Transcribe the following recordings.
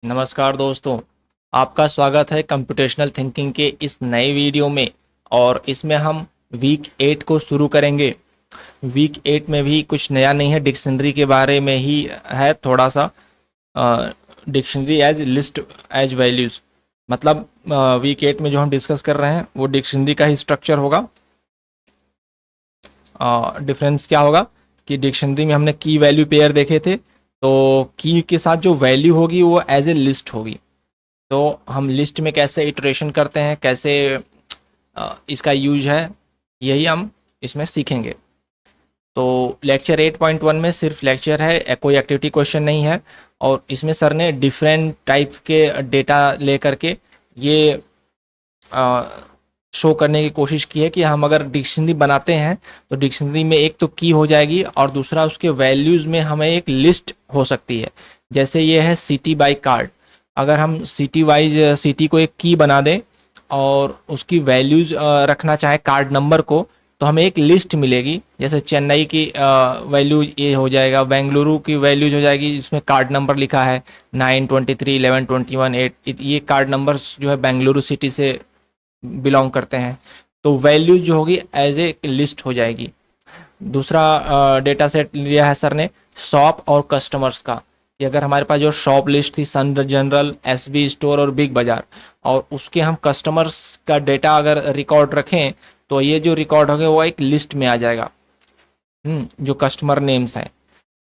नमस्कार दोस्तों, आपका स्वागत है कंप्यूटेशनल थिंकिंग के इस नए वीडियो में। और इसमें हम वीक 8 को शुरू करेंगे। वीक 8 में भी कुछ नया नहीं है, डिक्शनरी के बारे में ही है थोड़ा सा। Dictionary as list as values, मतलब वीक 8 में जो हम डिस्कस कर रहे हैं वो डिक्शनरी का ही स्ट्रक्चर होगा। डिफरेंस क्या होगा कि डिक्शनरी में हमने की वैल्यू पेयर देखे थे, तो की के साथ जो वैल्यू होगी वो एज ए लिस्ट होगी। तो हम लिस्ट में कैसे इटरेशन करते हैं, कैसे इसका यूज है, यही हम इसमें सीखेंगे। तो लेक्चर 8.1 में सिर्फ लेक्चर है, कोई एक्टिविटी क्वेश्चन नहीं है। और इसमें सर ने डिफरेंट टाइप के डेटा लेकर के ये शो करने की कोशिश की है कि हम अगर डिक्शनरी बनाते हैं तो डिक्शनरी में एक तो की हो जाएगी और दूसरा उसके वैल्यूज़ में हमें एक लिस्ट हो सकती है। जैसे ये है सिटी बाय कार्ड, अगर हम सिटी वाइज सिटी को एक की बना दें और उसकी वैल्यूज़ रखना चाहे कार्ड नंबर को, तो हमें एक लिस्ट मिलेगी। जैसे चेन्नई की वैल्यू ये हो जाएगा, बेंगलुरु की वैल्यूज हो जाएगी, इसमें कार्ड नंबर लिखा है 9, 23, 11, 21, 8। ये कार्ड नंबर्स जो है बेंगलुरु सिटी से बिलोंग करते हैं। तो वैल्यूज जो होगी एज ए लिस्ट हो जाएगी। दूसरा डेटा सेट लिया है सर ने शॉप और कस्टमर्स का, कि अगर हमारे पास जो शॉप लिस्ट थी सन जनरल, एसबी स्टोर और बिग बाजार, और उसके हम कस्टमर्स का डेटा अगर रिकॉर्ड रखें तो ये जो रिकॉर्ड होगा वो एक लिस्ट में आ जाएगा। जो कस्टमर नेम्स है,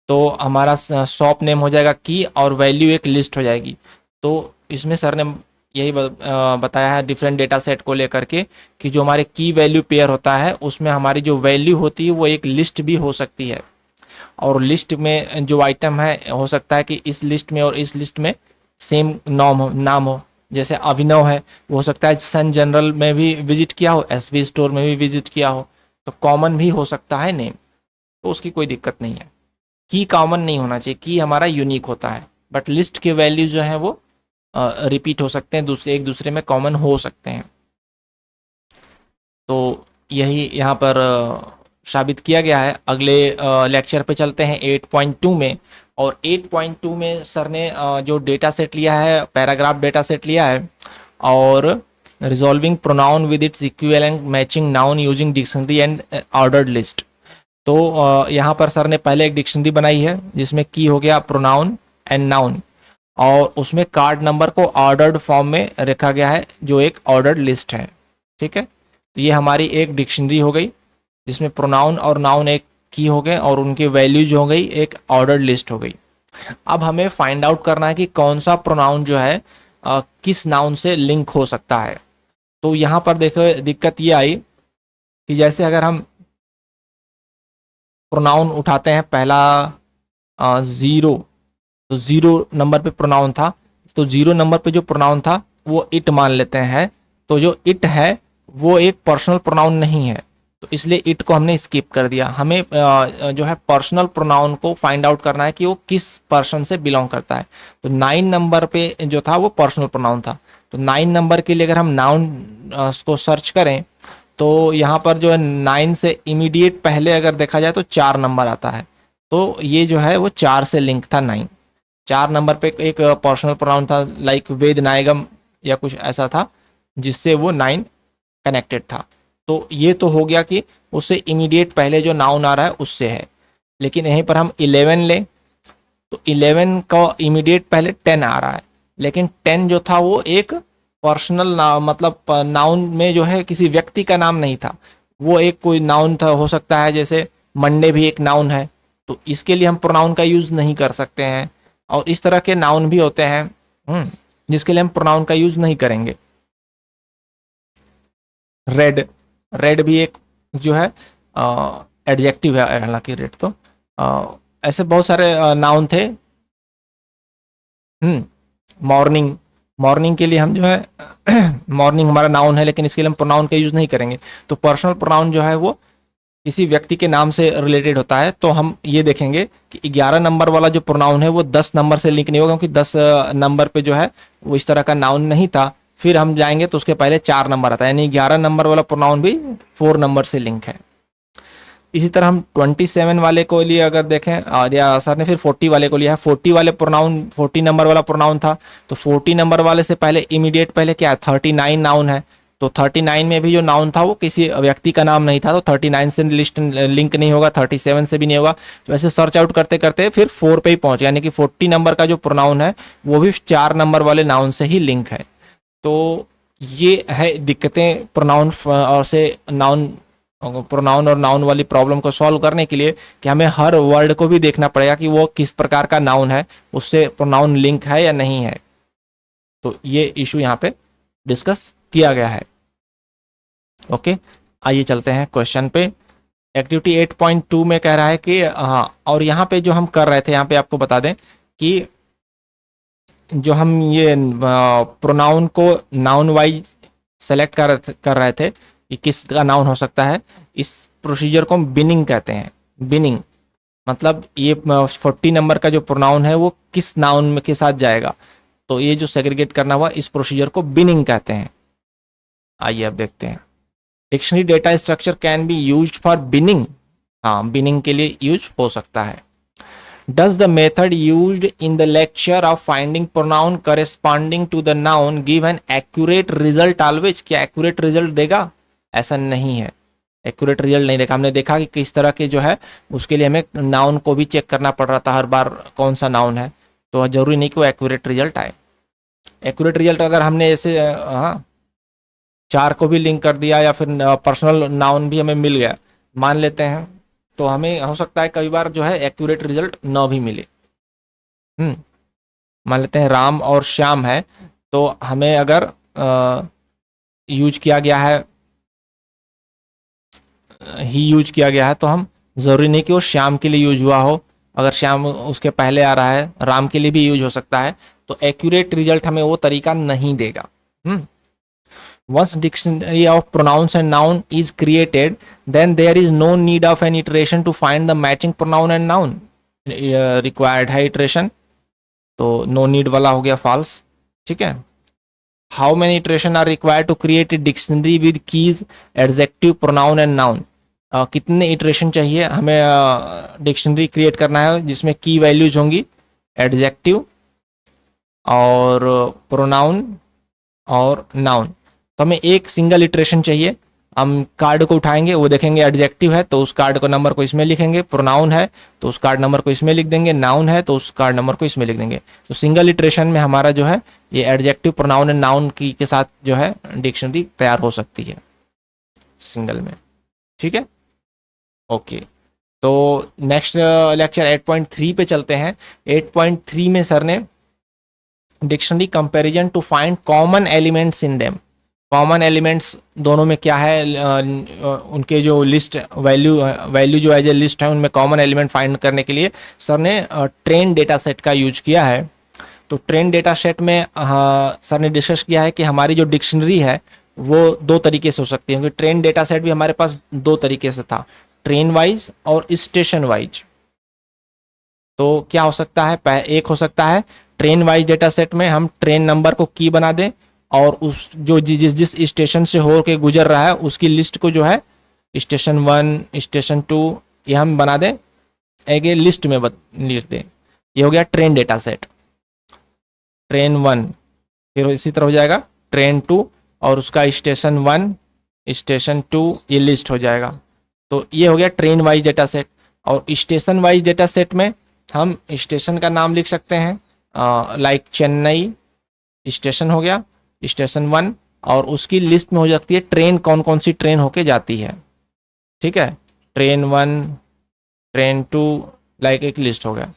तो हमारा शॉप नेम हो जाएगा की और वैल्यू एक लिस्ट हो जाएगी। तो इसमें सर ने यही बताया है डिफरेंट डेटा सेट को लेकर के कि जो हमारे की वैल्यू पेयर होता है उसमें हमारी जो वैल्यू होती है वो एक लिस्ट भी हो सकती है। और लिस्ट में जो आइटम है हो सकता है कि इस लिस्ट में और इस लिस्ट में सेम नाम हो। जैसे अभिनव है, वो हो सकता है सन जनरल में भी विजिट किया हो, एसवी स्टोर में भी विजिट किया हो, तो कॉमन भी हो सकता है नेम, तो उसकी कोई दिक्कत नहीं है। की कॉमन नहीं होना चाहिए, की हमारा यूनिक होता है, बट लिस्ट के वैल्यू जो है वो रिपीट हो सकते हैं, दूसरे एक दूसरे में कॉमन हो सकते हैं। तो यही यहाँ पर साबित किया गया है। अगले लेक्चर पे चलते हैं 8.2 में। और 8.2 में सर ने जो डेटा सेट लिया है, पैराग्राफ डेटा सेट लिया है, और resolving pronoun with its equivalent matching noun using dictionary and ordered list. तो यहाँ पर सर ने पहले एक डिक्शनरी बनाई है जिसमें की हो गया प्रोनाउन एंड नाउन, और उसमें कार्ड नंबर को ऑर्डर्ड फॉर्म में रखा गया है जो एक ऑर्डर्ड लिस्ट है। ठीक है, तो ये हमारी एक डिक्शनरी हो गई जिसमें प्रोनाउन और नाउन एक की हो गए और उनकी वैल्यूज हो गई एक ऑर्डर्ड लिस्ट हो गई। अब हमें फाइंड आउट करना है कि कौन सा प्रोनाउन जो है किस नाउन से लिंक हो सकता है। तो यहाँ पर देखो दिक्कत ये आई कि जैसे अगर हम प्रोनाउन उठाते हैं, पहला ज़ीरो, तो ज़ीरो नंबर पे प्रोनाउन था, तो ज़ीरो नंबर पे जो प्रोनाउन था वो इट मान लेते हैं। तो जो इट है वो एक पर्सनल प्रोनाउन नहीं है, तो इसलिए इट को हमने स्किप कर दिया। हमें जो है पर्सनल प्रोनाउन को फाइंड आउट करना है कि वो किस पर्सन से बिलोंग करता है। तो 9 नंबर पे जो था वो पर्सनल प्रोनाउन था। तो 9 नंबर के लिए अगर हम नाउन को सर्च करें तो यहाँ पर जो है 9 से इमीडिएट पहले अगर देखा जाए तो 4 नंबर आता है। तो ये जो है वो 4 से लिंक था। 9 4 नंबर पे एक पर्सनल प्रोनाउन था, लाइक वेद नायगम या कुछ ऐसा था, जिससे वो 9 कनेक्टेड था। तो ये तो हो गया कि उससे इमीडिएट पहले जो नाउन आ रहा है उससे है। लेकिन यहीं पर हम 11 लें तो 11 का इमीडिएट पहले 10 आ रहा है, लेकिन 10 जो था वो एक पर्सनल मतलब नाउन में जो है किसी व्यक्ति का नाम नहीं था, वो एक कोई नाउन था। हो सकता है जैसे मंडे भी एक नाउन है, तो इसके लिए हम प्रोनाउन का यूज़ नहीं कर सकते हैं। और इस तरह के नाउन भी होते हैं जिसके लिए हम प्रोनाउन का यूज़ नहीं करेंगे। रेड, रेड भी एक जो है एडजेक्टिव है, हालांकि रेड तो ऐसे बहुत सारे नाउन थे। मॉर्निंग, मॉर्निंग के लिए हम जो है मॉर्निंग हमारा नाउन है, लेकिन इसके लिए हम प्रोनाउन का यूज़ नहीं करेंगे। तो पर्सनल प्रोनाउन जो है वो किसी व्यक्ति के नाम से रिलेटेड होता है। तो हम ये देखेंगे कि 11 नंबर वाला जो प्रोनाउन है वो 10 नंबर से लिंक नहीं होगा, क्योंकि 10 नंबर पे जो है वो इस तरह का नाउन नहीं था। फिर हम जाएंगे तो उसके पहले 4 नंबर आता है, यानी 11 नंबर वाला प्रोनाउन भी 4 नंबर से लिंक है। इसी तरह हम 27 वाले को लिए अगर देखें, और या सर ने फिर 40 वाले को लिया है, 40 वाले प्रोनाउन 40 नंबर वाला प्रोनाउन था, तो 40 नंबर वाले से पहले इमीडिएट पहले क्या है, 39 नाउन है। तो 39 में भी जो नाउन था वो किसी व्यक्ति का नाम नहीं था, तो 39 से लिस्ट लिंक नहीं होगा, 37 से भी नहीं होगा। तो ऐसे सर्च आउट करते करते फिर 4 पे ही पहुंच गया, यानी कि 40 नंबर का जो प्रोनाउन है वो भी 4 नंबर वाले नाउन से ही लिंक है। तो ये है दिक्कतें प्रोनाउन और से नाउन, प्रोनाउन और नाउन वाली प्रॉब्लम को सॉल्व करने के लिए कि हमें हर वर्ड को भी देखना पड़ेगा कि वो किस प्रकार का नाउन है, उससे प्रोनाउन लिंक है या नहीं है। तो ये इशू यहाँ पे डिस्कस किया गया है। ओके, आइए चलते हैं क्वेश्चन पे। एक्टिविटी 8.2 में कह रहा है कि हाँ, और यहाँ पे जो हम कर रहे थे, यहाँ पे आपको बता दें कि जो हम ये प्रोनाउन को नाउन वाइज सेलेक्ट कर रहे थे कि किसका नाउन हो सकता है, इस प्रोसीजर को हम बिनिंग कहते हैं। बिनिंग मतलब ये 40 नंबर का जो प्रोनाउन है वो किस नाउन के साथ जाएगा, तो ये जो सेग्रीगेट करना हुआ इस प्रोसीजर को बिनिंग कहते हैं। आइए अब देखते हैं। Dictionary data structure can be used for binning, हाँ बिनिंग के लिए यूज हो सकता है। Does the method used in the lecture of finding pronoun corresponding to the noun give an accurate result always? क्या accurate result देगा? ऐसा नहीं है, accurate result नहीं देगा। हमने देखा कि किस तरह के जो है उसके लिए हमें नाउन को भी चेक करना पड़ रहा था हर बार कौन सा नाउन है, तो जरूरी नहीं कि वो accurate result आए। accurate result अगर हमने ऐसे हाँ 4 को भी लिंक कर दिया या फिर पर्सनल नाउन भी हमें मिल गया, मान लेते हैं, तो हमें हो सकता है कई बार जो है एक्यूरेट रिजल्ट न भी मिले। मान लेते हैं राम और श्याम है, तो हमें अगर यूज किया गया है, ही यूज किया गया है, तो हम जरूरी नहीं कि वो श्याम के लिए यूज हुआ हो, अगर श्याम उसके पहले आ रहा है राम के लिए भी यूज हो सकता है, तो एक्यूरेट रिजल्ट हमें वो तरीका नहीं देगा। Once dictionary of pronouns and noun is created, then there is no need of an iteration to find the matching pronoun and noun. Required है iteration, तो no need वाला हो गया false। ठीक है। How many iteration are required to create a dictionary with keys adjective pronoun and noun? कितने iteration चाहिए हमें डिक्शनरी क्रिएट करना है जिसमें की वैल्यूज होंगी एडजेक्टिव और प्रोनाउन और नाउन। तो हमें एक सिंगल इटरेशन चाहिए। हम कार्ड को उठाएंगे, वो देखेंगे एडजेक्टिव है तो उस कार्ड को नंबर को इसमें लिखेंगे, प्रोनाउन है तो उस कार्ड नंबर को इसमें लिख देंगे, नाउन है तो उस कार्ड नंबर को इसमें लिख देंगे। तो सिंगल इटरेशन में हमारा जो है ये एडजेक्टिव प्रोनाउन एंड नाउन की के साथ जो है डिक्शनरी तैयार हो सकती है सिंगल में। ठीक है, ओके। तो नेक्स्ट लेक्चर 8.3 पे चलते हैं। 8.3 में सर ने dictionary comparison to find common elements in them. Common elements दोनों में क्या है, उनके जो लिस्ट वैल्यू जो एज ए लिस्ट है उनमें कॉमन एलिमेंट फाइंड करने के लिए सर ने ट्रेन डेटा सेट का यूज किया है। तो ट्रेन डेटा सेट में सर ने डिस्कस किया है कि हमारी जो डिक्शनरी है वो दो तरीके से हो सकती है, क्योंकि ट्रेन डेटा सेट भी हमारे पास दो तरीके से था, ट्रेन वाइज और स्टेशन वाइज। तो क्या हो सकता है, एक हो सकता है ट्रेन वाइज डेटा सेट में हम ट्रेन नंबर को की बना दें और उस जो जिस जिस स्टेशन से हो के गुजर रहा है उसकी लिस्ट को जो है स्टेशन 1 स्टेशन 2 ये हम बना दें, एक लिस्ट में लिख दें। ये हो गया ट्रेन डेटा सेट, ट्रेन 1, फिर इसी तरह हो जाएगा ट्रेन 2 और उसका स्टेशन 1 स्टेशन 2 ये लिस्ट हो जाएगा। तो ये हो गया ट्रेन वाइज डेटा सेट। और स्टेशन वाइज डेटा सेट में हम स्टेशन का नाम लिख सकते हैं, लाइक चेन्नई स्टेशन हो गया स्टेशन 1, और उसकी लिस्ट में हो जाती है ट्रेन कौन कौन सी ट्रेन होके जाती है। ठीक है, ट्रेन 1 ट्रेन 2 लाइक एक लिस्ट हो गया।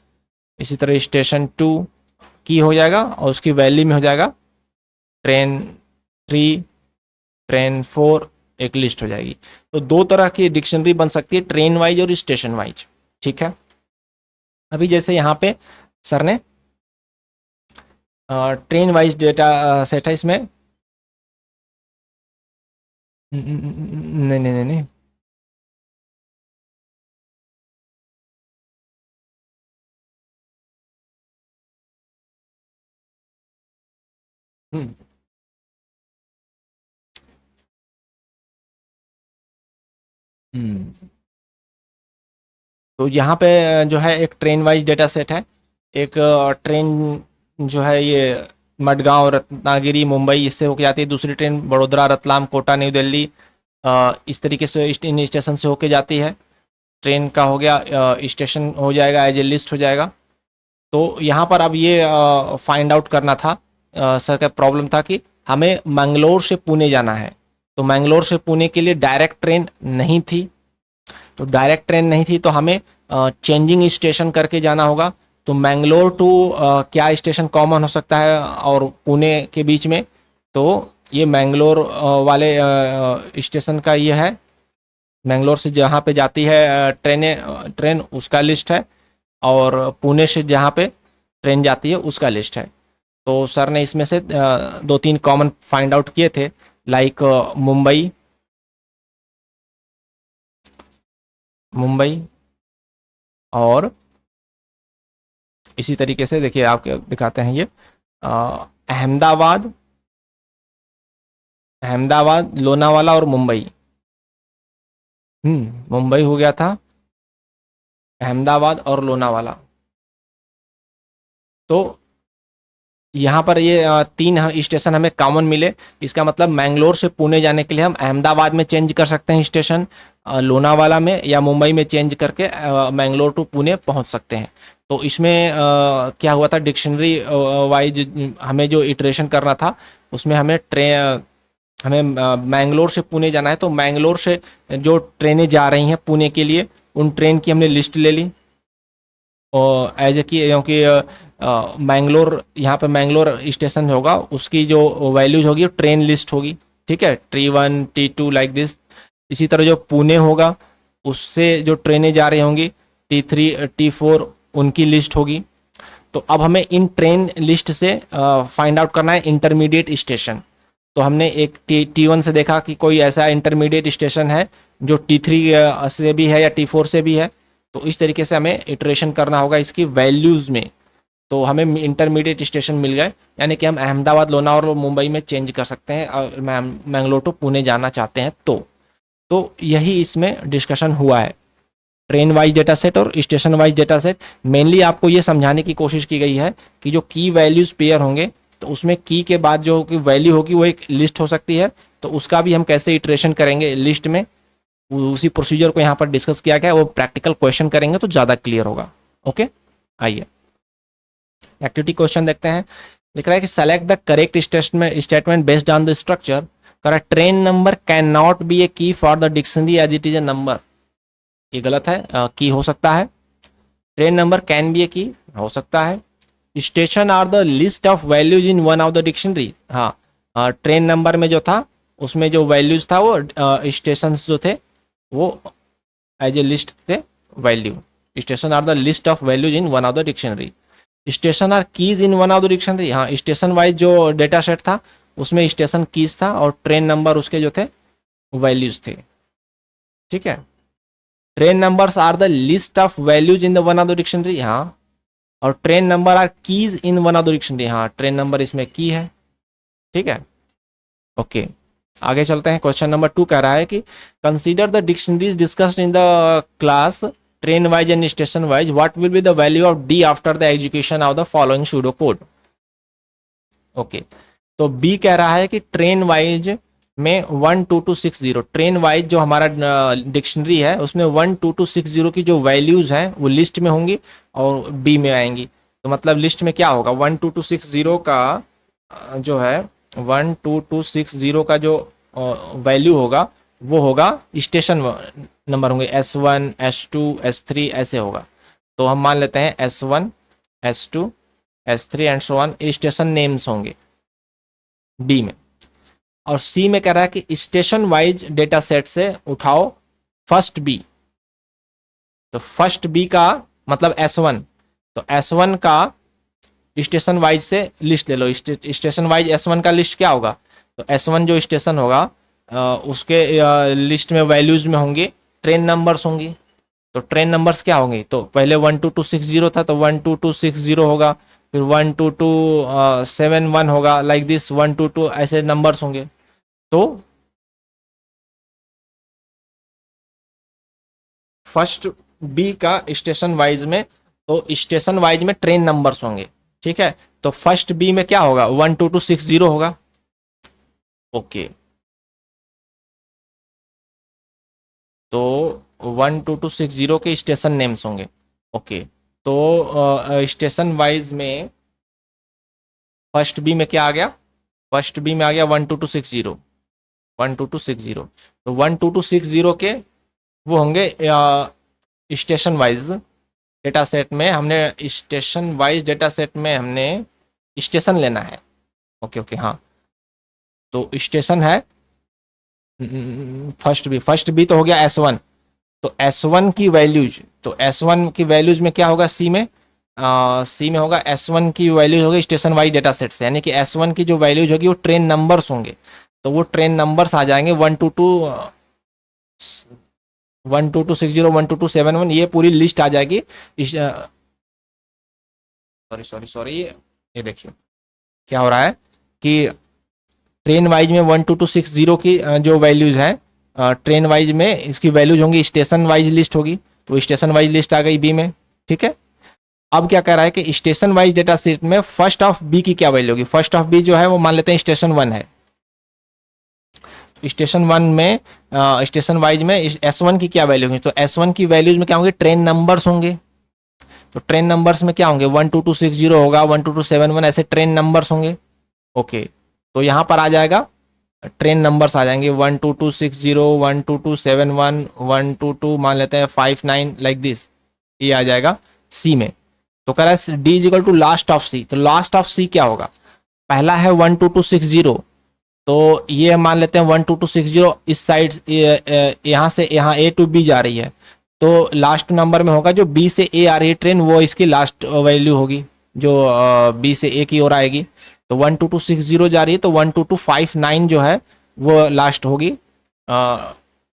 इसी तरह स्टेशन 2 की हो जाएगा और उसकी वैली में हो जाएगा ट्रेन 3 ट्रेन 4 एक लिस्ट हो जाएगी। तो दो तरह की डिक्शनरी बन सकती है, ट्रेन वाइज और स्टेशन वाइज। ठीक है, अभी जैसे यहाँ पे सर ने ट्रेन वाइज डेटा सेट है, इसमें नहीं नहीं नहीं नहीं हम्म, हम्म, तो यहाँ पे जो है एक ट्रेन वाइज डेटा सेट है। एक ट्रेन जो है ये मडगांव, रत्नागिरी, मुंबई इससे होके जाती है। दूसरी ट्रेन बड़ोदरा, रतलाम, कोटा, न्यू दिल्ली, इस तरीके से इन स्टेशन से होके जाती है। ट्रेन का हो गया, स्टेशन हो जाएगा, एज ए लिस्ट हो जाएगा। तो यहाँ पर अब ये फाइंड आउट करना था, सर का प्रॉब्लम था कि हमें मैंगलोर से पुणे जाना है। तो मैंगलोर से पुणे के लिए डायरेक्ट ट्रेन नहीं थी। तो डायरेक्ट ट्रेन नहीं थी तो हमें चेंजिंग स्टेशन करके जाना होगा। तो मैंगलोर टू क्या स्टेशन कॉमन हो सकता है और पुणे के बीच में? तो ये मैंगलोर वाले स्टेशन का ये है। मैंगलोर से जहाँ पे जाती है ट्रेन उसका लिस्ट है, और पुणे से जहाँ पे ट्रेन जाती है उसका लिस्ट है। तो सर ने इसमें से दो तीन कॉमन फाइंड आउट किए थे, लाइक मुंबई, मुंबई और इसी तरीके से देखिए आपके दिखाते हैं ये अहमदाबाद, अहमदाबाद, लोनावाला और मुंबई। मुंबई हो गया था, अहमदाबाद और लोनावाला। तो यहाँ पर ये तीन स्टेशन हमें कॉमन मिले। इसका मतलब मैंगलोर से पुणे जाने के लिए हम अहमदाबाद में चेंज कर सकते हैं स्टेशन, लोनावाला में, या मुंबई में चेंज करके मैंगलोर टू पुणे पहुँच सकते हैं। तो इसमें क्या हुआ था, डिक्शनरी वाइज हमें जो इटरेशन करना था उसमें हमें मैंगलोर से पुणे जाना है। तो मैंगलोर से जो ट्रेनें जा रही हैं पुणे के लिए, उन ट्रेन की हमने लिस्ट ले ली, और एज ए की, क्योंकि मैंगलोर, यहाँ पे मैंगलोर स्टेशन होगा, उसकी जो वैल्यूज होगी वो ट्रेन लिस्ट होगी। ठीक है, T1 T2 लाइक दिस। इसी तरह जो पुणे होगा उससे जो ट्रेनें जा रही होंगी T3 T4 उनकी लिस्ट होगी। तो अब हमें इन ट्रेन लिस्ट से फाइंड आउट करना है इंटरमीडिएट स्टेशन। तो हमने एक T1 से देखा कि कोई ऐसा इंटरमीडिएट स्टेशन है जो T3 से भी है या T4 से भी है। तो इस तरीके से हमें इटरेशन करना होगा इसकी वैल्यूज़ में। तो हमें इंटरमीडिएट स्टेशन मिल गए, यानी कि हम अहमदाबाद, लोनावाला और मुंबई में चेंज कर सकते हैं और मैंगलोर टू पुणे जाना चाहते हैं। तो यही इसमें डिस्कशन हुआ है, ट्रेन वाइज डेटा सेट और station wise data set. Mainly आपको ये समझाने की कोशिश की गई है कि जो की वैल्यूज पेयर होंगे तो उसमें की के बाद जो वैल्यू होगी वो एक लिस्ट हो सकती है। तो उसका भी हम कैसे इटरेशन करेंगे लिस्ट में, उसी प्रोसीजर को यहाँ पर डिस्कस किया गया है। वो प्रैक्टिकल क्वेश्चन करेंगे तो ज़्यादा क्लियर होगा। ओके, आइए एक्टिविटी क्वेश्चन देखते हैं। लिख रहा है कि select the correct statement based on the structure. Correct, train number cannot be a key for the dictionary as it is a number. ये गलत है, की हो सकता है। Train number can be a key हो सकता है। Station are the list of values in one of the dictionary. हाँ, ट्रेन नंबर में जो था उसमें जो वैल्यूज था वो स्टेशन जो थे वो एज ए लिस्ट थे value. Station are the list of values in one of the dictionary. Station are keys in one of the dictionary. हाँ, स्टेशन वाइज जो डेटा सेट था उसमें स्टेशन कीज था और ट्रेन नंबर उसके जो थे वैल्यूज थे। ठीक है, train numbers are the list of values in the one of the dictionary. हाँ, और train number are keys in one of the dictionary. हाँ, ट्रेन नंबर इसमें की है। ठीक है, ओके, आगे चलते हैं। क्वेश्चन नंबर 2 कह रहा है कि consider the dictionaries discussed in the class train wise and station wise, what will be the value of D after the execution of the following pseudo code. Okay, तो B कह रहा है कि train wise में 12260, train wise जो हमारा dictionary है उसमें 12260 की जो वैल्यूज हैं वो लिस्ट में होंगी और बी में आएंगी। तो मतलब लिस्ट में क्या होगा, 12260 का जो है 12260 का जो वैल्यू होगा वो होगा स्टेशन नंबर होंगे, S1 S2 S3 ऐसे होगा। तो हम मान लेते हैं S1 S2 S3 and so on, station names होंगे बी में। और सी में कह रहा है कि स्टेशन वाइज डेटा सेट से उठाओ फर्स्ट बी। तो फर्स्ट बी का मतलब S1, तो S1 का स्टेशन वाइज से लिस्ट ले लो। स्टेशन वाइज S1 का लिस्ट क्या होगा, तो S1 जो स्टेशन होगा उसके लिस्ट में वैल्यूज में होंगे ट्रेन नंबर्स होंगी। तो ट्रेन नंबर्स क्या होंगे, तो पहले 12260 था तो 12260 होगा, फिर 12271 होगा, लाइक दिस 122 ऐसे नंबर्स होंगे। तो फर्स्ट बी का स्टेशन वाइज में, तो स्टेशन वाइज में ट्रेन नंबर्स होंगे, ठीक है। तो फर्स्ट बी में क्या होगा, 12260 होगा। ओके, तो 12260 के स्टेशन नेम्स होंगे। ओके, तो स्टेशन वाइज में फर्स्ट बी में क्या आ गया, फर्स्ट बी में आ गया 12260, 12260। तो 12260 के वो होंगे स्टेशन वाइज डेटा सेट में, हमने स्टेशन वाइज डेटा सेट में हमने स्टेशन लेना है। ओके ओके, हाँ, तो स्टेशन है फर्स्ट बी तो हो गया S1। तो S1 की वैल्यूज, तो S1 की वैल्यूज में क्या होगा, सी में सी में होगा S1 की वैल्यूज होगी स्टेशन वाइज डेटा सेट से, यानी कि S1 की जो वैल्यूज होगी वो ट्रेन नंबर्स होंगे। तो वो ट्रेन नंबर्स आ जाएंगे 12260, 12271, ये पूरी लिस्ट आ जाएगी। सॉरी सॉरी सॉरी, ये देखिए क्या हो रहा है कि ट्रेन वाइज में 12260 की जो वैल्यूज है, ट्रेन वाइज में इसकी वैल्यूज होंगी, स्टेशन वाइज लिस्ट होगी, तो स्टेशन वाइज लिस्ट आ गई बी में, ठीक है। अब क्या कर रहा है कि स्टेशन वाइज डेटा सेट में फर्स्ट ऑफ बी की क्या वैल्यू होगी, फर्स्ट ऑफ बी जो है वो मान लेते हैं स्टेशन 1 है। स्टेशन 1 में स्टेशन वाइज में S1 की क्या वैल्यू होगी, तो S1 की वैल्यूज में क्या होंगे, ट्रेन नंबर्स होंगे। तो ट्रेन नंबर्स में क्या होंगे, 12260 होगा, 12271, ऐसे ट्रेन नंबर्स होंगे। ओके, तो यहाँ पर आ जाएगा ट्रेन नंबर्स आ जाएंगे 12260, 12271, 122 मान लेते हैं 59, लाइक दिस, ये आ जाएगा सी में। तो कह रहा है D is equal to last of C, तो लास्ट ऑफ सी क्या होगा, पहला है 12260, तो ये मान लेते हैं 12260 इस साइड, यहाँ से यहाँ ए टू बी जा रही है, तो लास्ट नंबर में होगा जो बी से ए आ रही है ट्रेन, वो इसकी लास्ट वैल्यू होगी जो बी से ए की ओर आएगी। तो 12260 जा रही है, तो 12259 जो है वो लास्ट होगी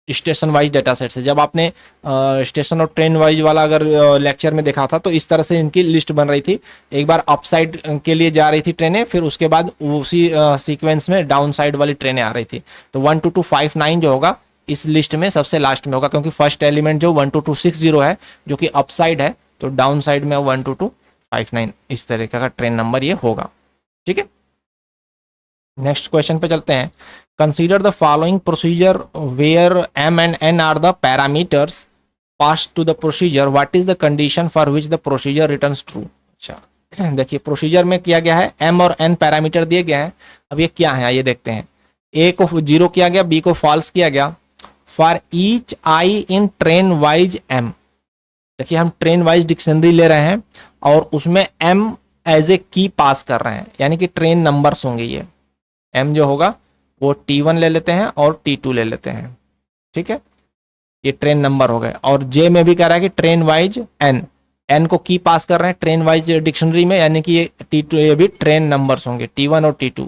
स्टेशन वाइज डेटा सेट से। जब आपने स्टेशन और ट्रेन वाइज वाला अगर लेक्चर में देखा था तो इस तरह से इनकी लिस्ट बन रही थी, एक बार अप साइड के लिए जा रही थी ट्रेनें, फिर उसके बाद उसी सीक्वेंस में डाउन साइड वाली ट्रेनें आ रही थी। तो 12259 जो होगा इस लिस्ट में सबसे लास्ट में होगा, क्योंकि फर्स्ट एलिमेंट जो 12260 है जो कि अप साइड है, तो डाउन साइड में 12259, इस तरीके का ट्रेन नंबर ये होगा, ठीक है। नेक्स्ट क्वेश्चन पे चलते हैं। Consider the following procedure where m and n are the parameters pass to the procedure, what is the condition for which the procedure returns true. अच्छा, देखिए प्रोसीजर में किया गया है, m और n पैरामीटर दिए गए हैं। अब ये क्या है, ये देखते हैं। a को 0 किया गया, b को फॉल्स किया गया। For each I in train wise m, देखिए हम ट्रेन वाइज डिक्शनरी ले रहे हैं और उसमें m एज ए की पास कर रहे हैं, यानी कि ट्रेन नंबर्स होंगे। ये m जो होगा वो T1 ले लेते हैं और T2 ले लेते हैं, ठीक है, ये ट्रेन नंबर हो गए। और J में भी कह रहा है कि ट्रेन वाइज n को की पास कर रहे हैं ट्रेन वाइज डिक्शनरी में, यानी कि ये T2, ये भी ट्रेन नंबर्स होंगे T1 और T2,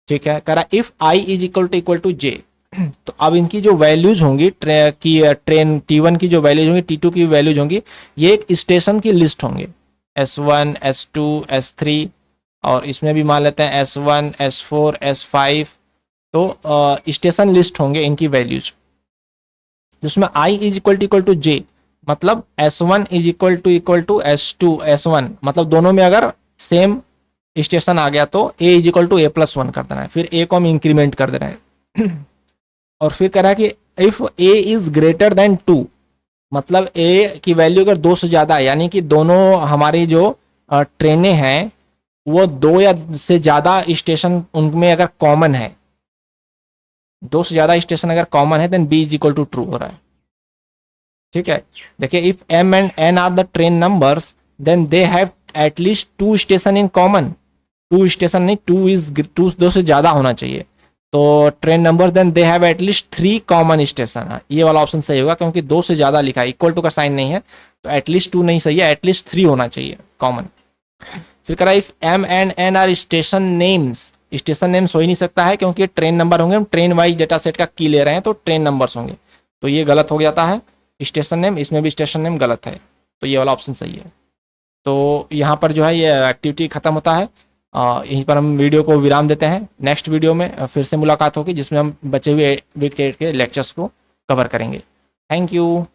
ठीक है। कह रहा है if i is equal to J, तो अब इनकी जो वैल्यूज होंगी ट्रेन T1 की जो वैल्यूज होंगी, T2 की वैल्यूज होंगी, ये एक स्टेशन की लिस्ट होंगे, S1, S2, S3, और इसमें भी मान लेते हैं S1, S4, S5, तो स्टेशन लिस्ट होंगे इनकी वैल्यूज, जिसमें i is equal to J, मतलब S1 is equal to S2, S1, मतलब दोनों में अगर सेम स्टेशन आ गया तो a is equal to A+1 कर देना है, फिर a को हम इंक्रीमेंट कर दे रहे हैं। और फिर कह रहा है कि if a is greater than 2, मतलब a की वैल्यू अगर 2 से ज्यादा है, यानी कि दोनों हमारी जो ट्रेनें हैं वो 2 या से ज्यादा स्टेशन उनमें अगर कॉमन है, 2 से ज्यादा स्टेशन अगर कॉमन है, then b is equal to true हो रहा है, ठीक है। देखिए if m and n are the train numbers then they have at least 2 station in common, 2 station नहीं, 2 से ज्यादा होना चाहिए, तो train number then they have at least 3 common station. ये वाला ऑप्शन सही होगा, क्योंकि 2 से ज्यादा लिखा है, इक्वल टू का साइन नहीं है, तो एटलीस्ट 2 नहीं सही है, एटलीस्ट 3 होना चाहिए कॉमन। फिर कह रहा है if m and n are station names, station names हो ही नहीं सकता है क्योंकि ट्रेन नंबर होंगे, हम ट्रेन वाइज डेटा सेट का की ले रहे हैं तो ट्रेन नंबर्स होंगे, तो ये गलत हो जाता है स्टेशन नेम, इसमें भी स्टेशन नेम गलत है, तो ये वाला ऑप्शन सही है। तो यहाँ पर जो है ये एक्टिविटी खत्म होता है, यहीं पर हम वीडियो को विराम देते हैं। नेक्स्ट वीडियो में फिर से मुलाकात होगी जिसमें हम बचे हुए वीक 8 के लेक्चर्स को कवर करेंगे। Thank you.